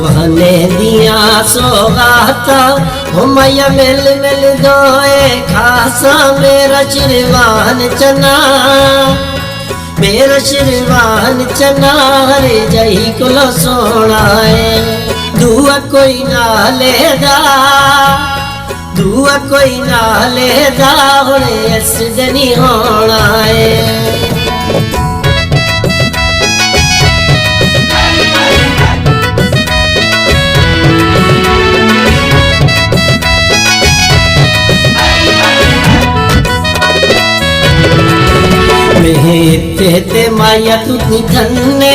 सुहाने दिया सौगाता हो मैया मिल मिल दोए खासा मेरा श्रीमान चना मेरा श्रीमान चना हरे जही कुलो सोना है दुआ कोई ना लेदा दुआ कोई ना लेदा हुणे इस जनी होना है ते माया तू धन्ने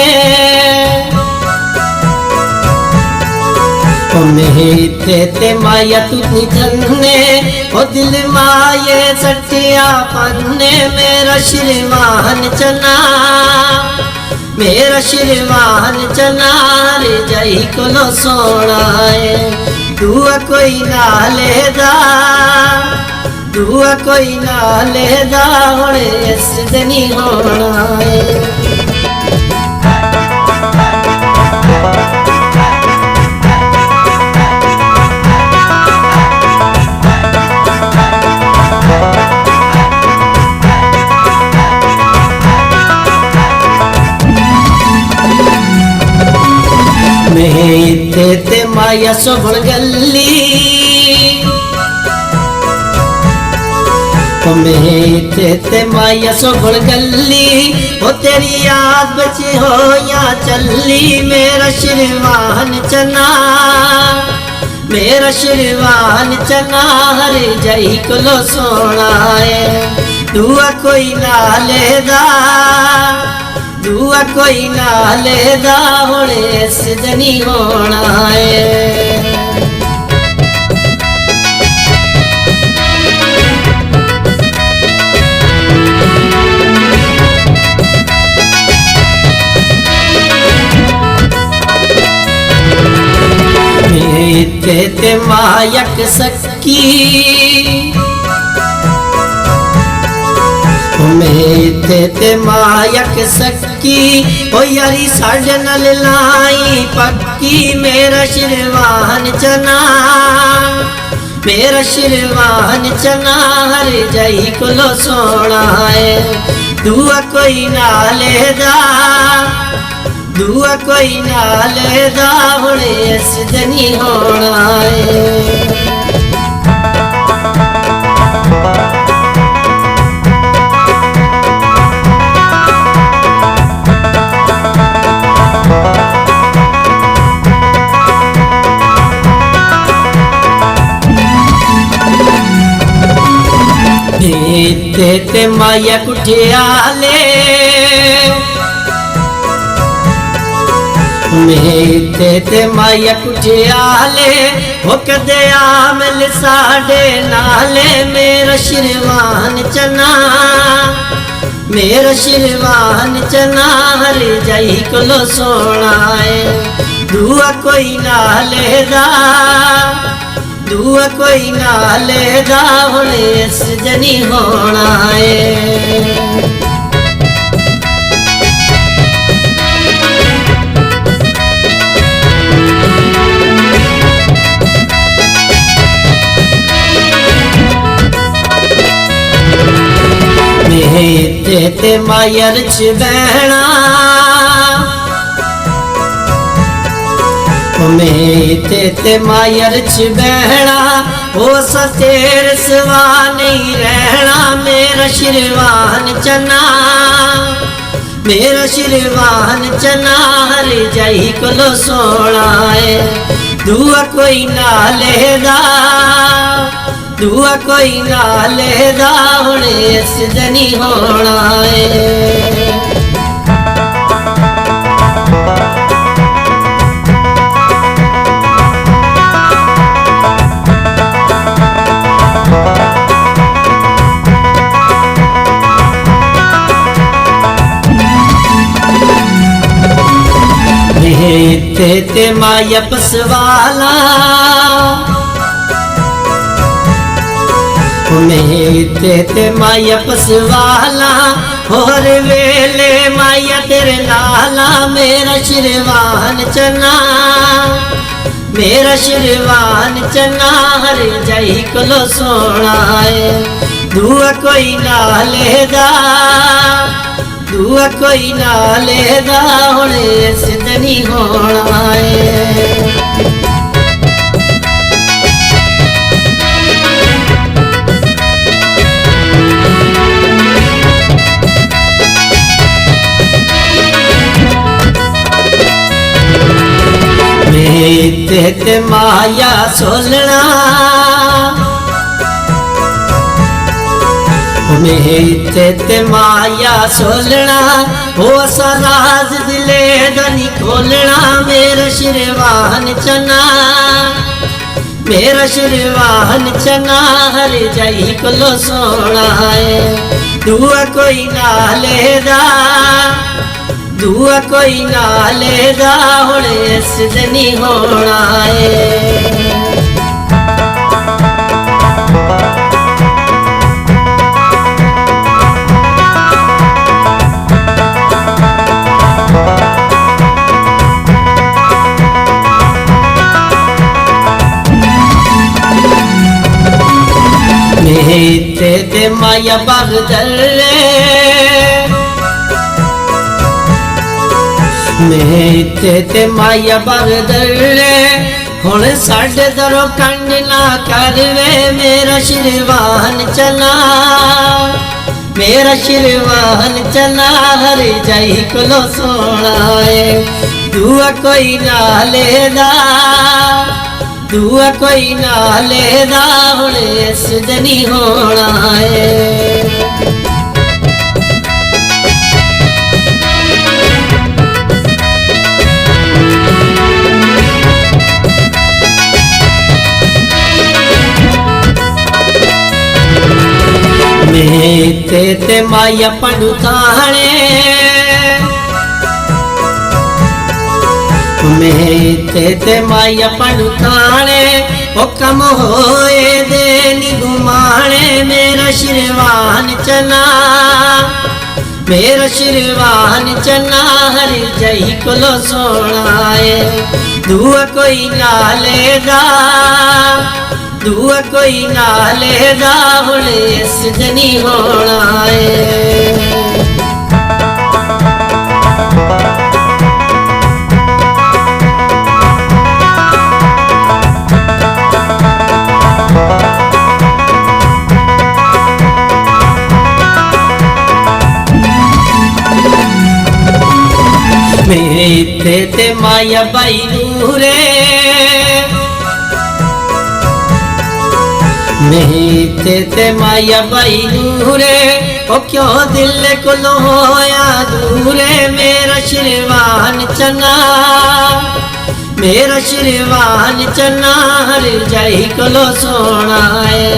ते माया तू धन्ने ओ दिल माये सटिया पन्ने मेरा श्रीमान चना मेरा श्रीमान चना रे जाई कोलो सोना है दुआ कोई ना लेदा दुआ कोई ना लेदा हुणे इस जनी होना है मैं ते माया सोबण गल्ली ते माया सोबण गल्ली हो तेरी याद बची हो या चली मेरा श्रीमान चना मेरा श्रीमान चना हरे जही कुलो सोना है दुआ कोई ना लेदा दुआ कोई ना लेदा हुणे इस जनी होना है ते मायक सकी ते मायक सकी ओ यारी साढ़े नल लाई पक्की मेरा श्रीमान चना मेरा श्रीमान चना हरे जही कुलो सोना है दुआ कोई ना लेदा दुआ कोई ना लेदा हुणे इस जनी होना है ते माया कुठियाले ते माया कुठियाले हो कदे आमल साढ़े नाले मेरा श्रीमान चना मेरा श्रीमान चना हरे जही कुलो सोना है दुआ कोई ना लेदा दुआ कोई ना लेदा हुणे इस जनी होना है ते मायर च बहना ते मायर च बहना हो सतेर सवा नहीं रहना मेरा श्रीमान चना मेरा श्रीमान चना हरे जही कुलो सोना है दुआ कोई ना लेदा दुआ कोई ना लेदा हुणे इस जनी होना है ते माया पसवाला ते माया पसवाला और वेले माया तेरे नाला मेरा शिरवान चना, मेरा शिरवान चना हर जाई कोलो सोना है। दुआ कोई ना लेदा, दुआ कोई ना लेदा हुणे सिद्ध नहीं होना है। ते माया सोलना, ते माया सोलना हो सराज दिले दनी खोलना। मेरा शिरवान चना, मेरा शिरवान चना हर जाई कोलो सोना है। दुआ कोई ना लेदा, दुआ कोई ना लेदा हुणे सिद्ध नहीं होना है। ते माया बगदर ते माया बगदर हुण साडे दरों कंड ना करवे। मेरा शिरवान चना, मेरा शिरवान चना हर जाई कोलो सोना है। दुआ कोई ना लेदा, दुआ कोई ना लेदा हुणे सिद्ध नहीं होना है। ते माया पंडू थाने, ते माया पंडू थाने ओ कम होए देनी घुमाने। मेरा शिरवान चना, मेरा शिरवान चना हर जाई कोलो सोना है। दुआ कोई ना लेदा, दुआ कोई ना लेदा हुणे सिद्ध नहीं होना है। ते माया बाई नूरे, ते माया बाई नूरे ओ क्यों दिल को होया दूरे। मेरा शिरवान चना, मेरा शिरवान चना हर जाई कोलो सोना है।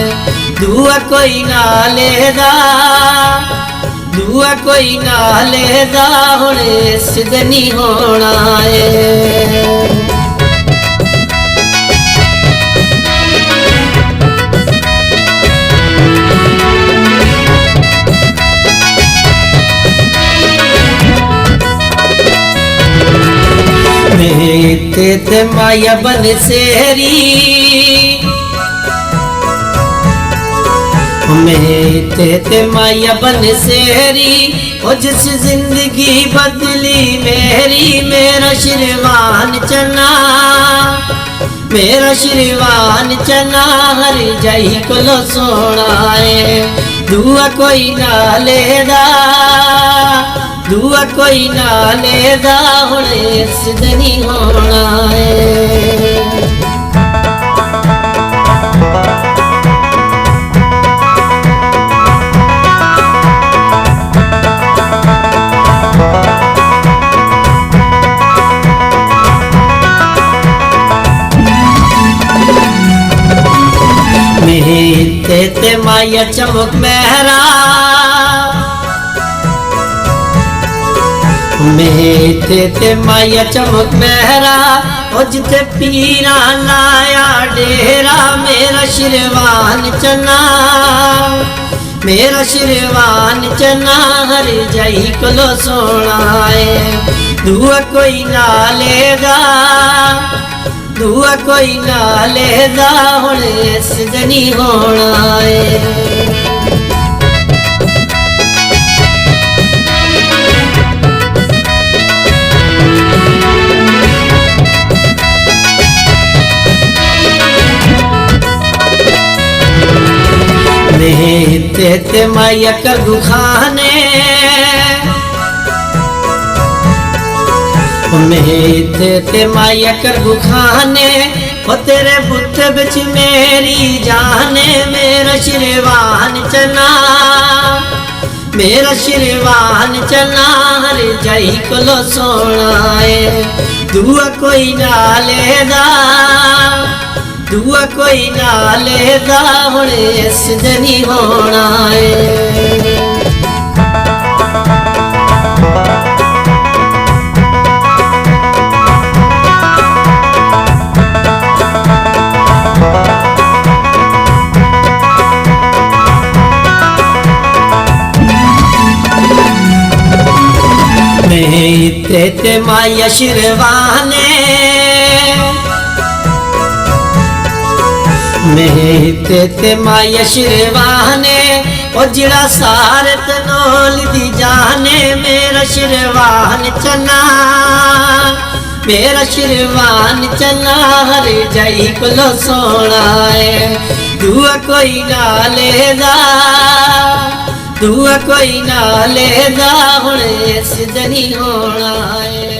दुआ कोई ना लेदा, दुआ कोई ना लेदा हुणे सिद्ध नहीं होना है। ते माया बन सेरी, ते माया बन सेरी ओ जिस जिंदगी बदली मेरी। मेरा शिरवान चना, मेरा शिरवान चना हर जाई कोलो सोना है। दुआ कोई ना लेदा, दुआ कोई ना लेदा हुणे सिद्ध नहीं होना है। ते माया चमक मेहरा, ते माया चमक मेहरा ओ जिते पीरा लाया डेरा। मेरा शिरवान चना, मेरा श्रीवान चना हर जाई कोलो सोना है दुआ कोई ना लेगा दुआ कोई ना लेगा हुण सजनी होना है ते माया कर गुखाने ते माया कर गुखाने ओ तेरे बुत बिच मेरी जाने मेरा श्रीवान चना मेरा श्रीवान चना हर जाई कोलो सोना है दुआ कोई ना लेदा दुआ कोई ना लेदा हुण सजनी होना है ते माया शिरवाने ते माया शिरवाने ओ जिड़ा सारे तनोल दी जाने मेरा शिरवान चना मेरा श्रीवान चना हर जाई कोलो सोना है दुआ कोई ना लेदा दुआ कोई ना लेदा हुण सजनी होना है।